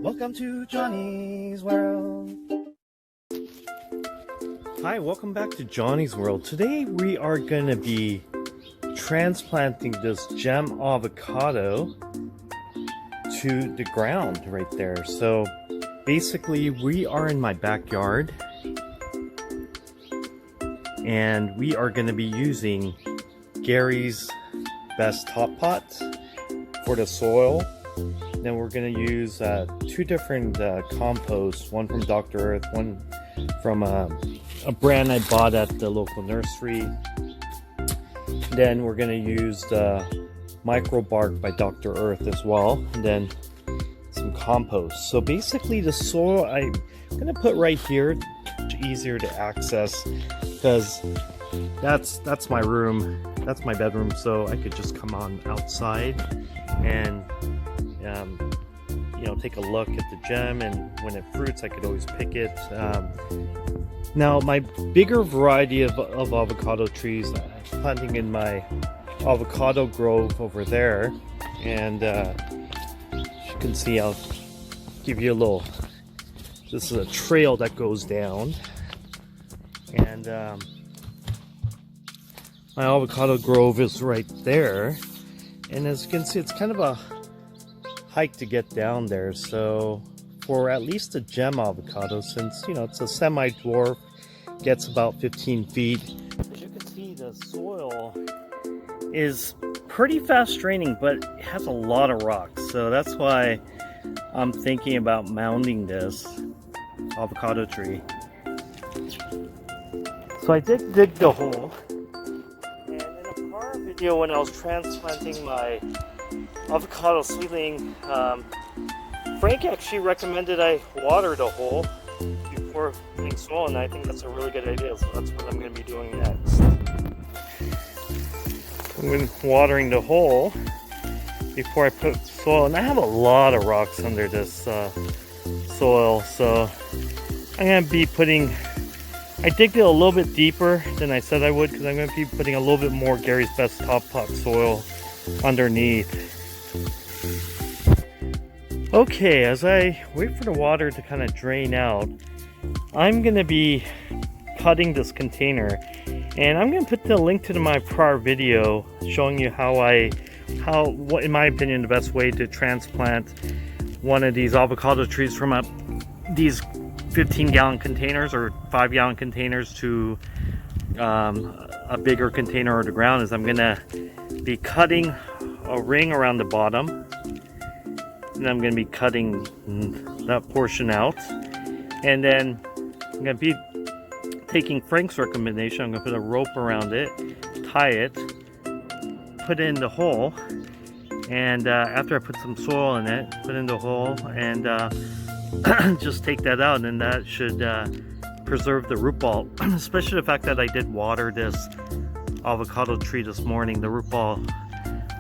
Welcome to Johnny's World. Hi, welcome back to Johnny's World. Today we are going to be transplanting this gem avocado to the ground right there. So basically we are in my backyard and we are going to be using Gary's Best Top Pot for the soil. Then we're going to use two different composts, one from Dr. Earth, one from a brand I bought at the local nursery. Then we're going to use the Micro Bark by Dr. Earth as well, and then some compost. So basically the soil I'm going to put right here, much easier to access because that's my room, that's my bedroom, so I could just come on outside and you know, take a look at the gem, and when it fruits I could always pick it. Now my bigger variety of avocado trees I'm planting in my avocado grove over there, and as you can see, I'll give you a little, this is a trail that goes down, and my avocado grove is right there, and as you can see it's kind of a hike to get down there. So for at least a gem avocado, since you know it's a semi-dwarf, gets about 15 feet, as you can see the soil is pretty fast draining, but it has a lot of rocks, so that's why I'm thinking about mounding this avocado tree. So I did dig the hole, and in a prior video when I was transplanting my avocado seedling, Frank actually recommended I water the hole before putting soil, and I think that's a really good idea, so that's what I'm going to be doing next. I'm going to be watering the hole before I put soil, and I have a lot of rocks under this soil, so I'm going to be putting, I digged it a little bit deeper than I said I would because I'm going to be putting a little bit more Gary's Best Top Pot soil underneath. Okay, as I wait for the water to kind of drain out, I'm going to be cutting this container, and I'm going to put the link to my prior video showing you what in my opinion the best way to transplant one of these avocado trees from these 15-gallon containers or 5-gallon containers to a bigger container or the ground is I'm going to be cutting a ring around the bottom, and I'm going to be cutting that portion out, and then I'm going to be taking Frank's recommendation. I'm going to put a rope around it, tie it, put it in the hole, and after I put some soil in it, put it in the hole, and just take that out, and that should preserve the root ball, especially the fact that I did water this avocado tree this morning. The root ball,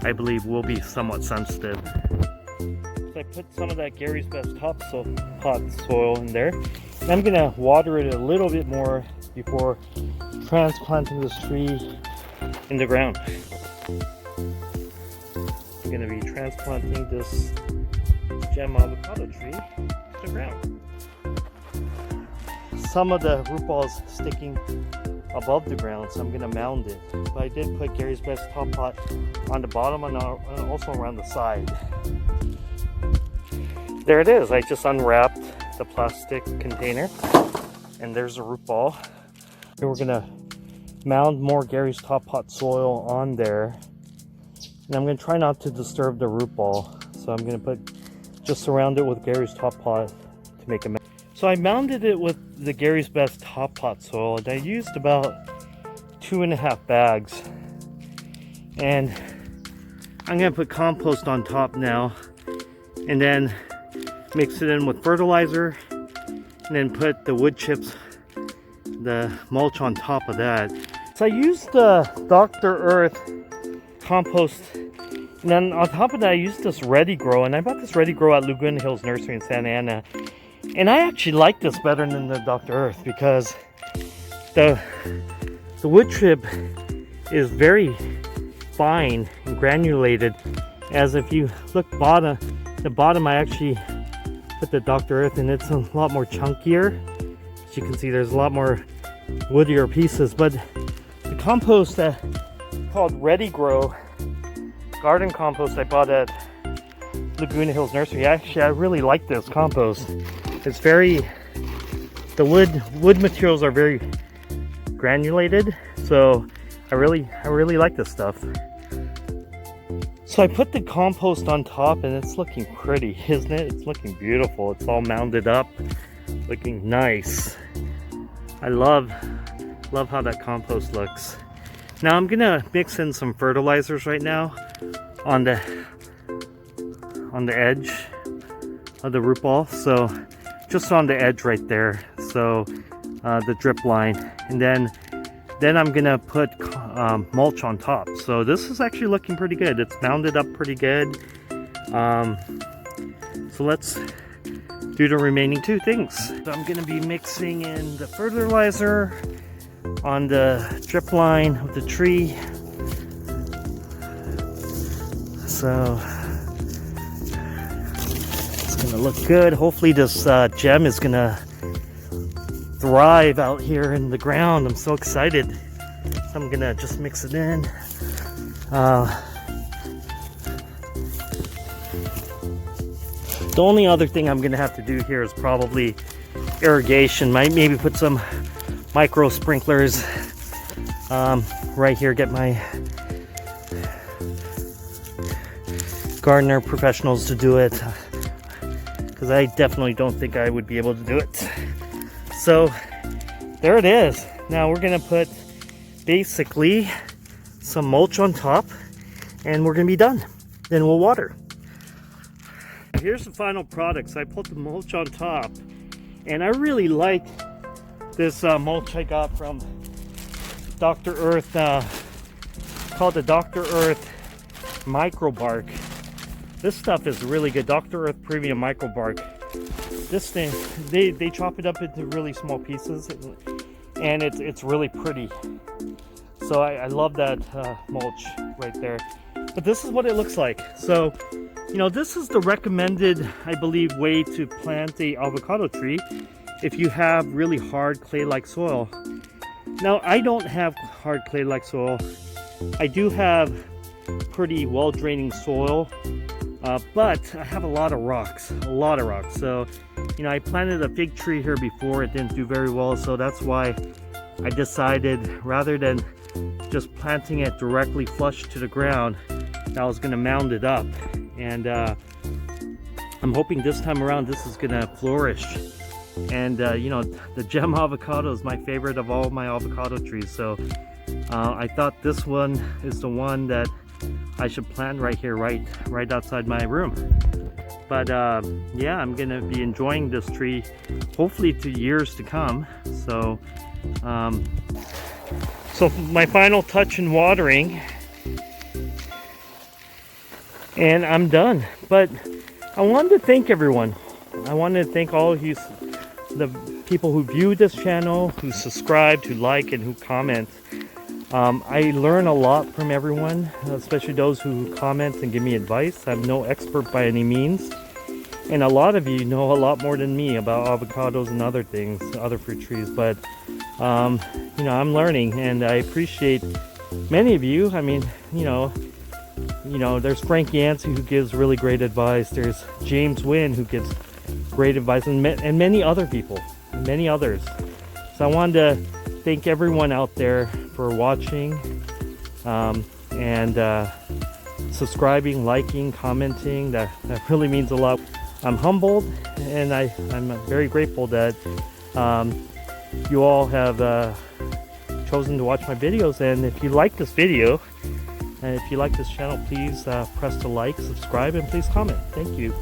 I believe, will be somewhat sensitive. So I put some of that Gary's Best Top Pot soil in there. And I'm going to water it a little bit more before transplanting this tree in the ground. I'm going to be transplanting this gem avocado tree to the ground. Some of the root balls sticking above the ground, so I'm going to mound it. But I did put Gary's Best Top Pot on the bottom and also around the side. There it is. I just unwrapped the plastic container, and there's a root ball. And we're going to mound more Gary's Top Pot soil on there. And I'm going to try not to disturb the root ball. So I'm going to just surround it with Gary's Top Pot to make a mound. So I mounded it with the Gary's Best Top Pot soil, and I used about 2.5 bags. And I'm going to put compost on top now, and then mix it in with fertilizer, and then put the wood chips, the mulch on top of that. So I used the Dr. Earth compost, and then on top of that I used this Ready Grow, and I bought this Ready Grow at Laguna Hills Nursery in Santa Ana. And I actually like this better than the Dr. Earth because the wood chip is very fine and granulated, as if you look the bottom I actually put the Dr. Earth, and it's a lot more chunkier. As you can see, there's a lot more woodier pieces, but the compost called Ready Grow garden compost I bought at Laguna Hills Nursery. Actually, I really like this compost. It's very, the wood materials are very granulated, so I really like this stuff. So I put the compost on top, and it's looking pretty, isn't it? It's looking beautiful. It's all mounded up, looking nice. I love how that compost looks. Now I'm gonna mix in some fertilizers right now on the edge of the root ball. So just on the edge right there. So the drip line, and then I'm gonna put mulch on top. So this is actually looking pretty good. It's mounded up pretty good. So let's do the remaining two things. So I'm gonna be mixing in the fertilizer on the drip line of the tree. So it's gonna look good. Hopefully this gem is gonna thrive out here in the ground. I'm so excited. So I'm gonna just mix it in. The only other thing I'm gonna have to do here is probably irrigation. Maybe put some micro sprinklers right here. Get my gardener professionals to do it, because I definitely don't think I would be able to do it. So there it is. Now we're gonna put basically some mulch on top, and we're gonna be done. Then we'll water. Here's the final products. I put the mulch on top, and I really like this mulch I got from Dr. Earth, called the Dr. Earth Microbark. This stuff is really good. Dr. Earth Premium Microbark. This thing, they chop it up into really small pieces, and it's really pretty. So I love that mulch right there. But this is what it looks like. So, you know, this is the recommended, I believe, way to plant a avocado tree if you have really hard clay-like soil. Now, I don't have hard clay-like soil. I do have pretty well-draining soil, but I have a lot of rocks. So, you know, I planted a fig tree here before. It didn't do very well, so that's why I decided, rather than just planting it directly flush to the ground, I was going to mound it up. And I'm hoping this time around this is going to flourish. And you know, the gem avocado is my favorite of all my avocado trees, so I thought this one is the one that I should plant right here, right outside my room. But yeah, I'm gonna be enjoying this tree hopefully to years to come. So so my final touch in watering, and I'm done. But I wanted to thank everyone. I wanted to thank all of you, the people who view this channel, who subscribe, who like, and who comment. I learn a lot from everyone, especially those who comment and give me advice. I'm no expert by any means, and a lot of you know a lot more than me about avocados and other things, other fruit trees. But you know, I'm learning, and I appreciate many of you. I mean, you know, there's Frank Yancey, who gives really great advice. There's James Wynn, who gives great advice, and many other people, many others. So I wanted to thank everyone out there for watching, and subscribing, liking, commenting. That really means a lot. I'm humbled, and I'm very grateful that you all have chosen to watch my videos. And if you like this video, and if you like this channel, please press the like, subscribe, and please comment. Thank you.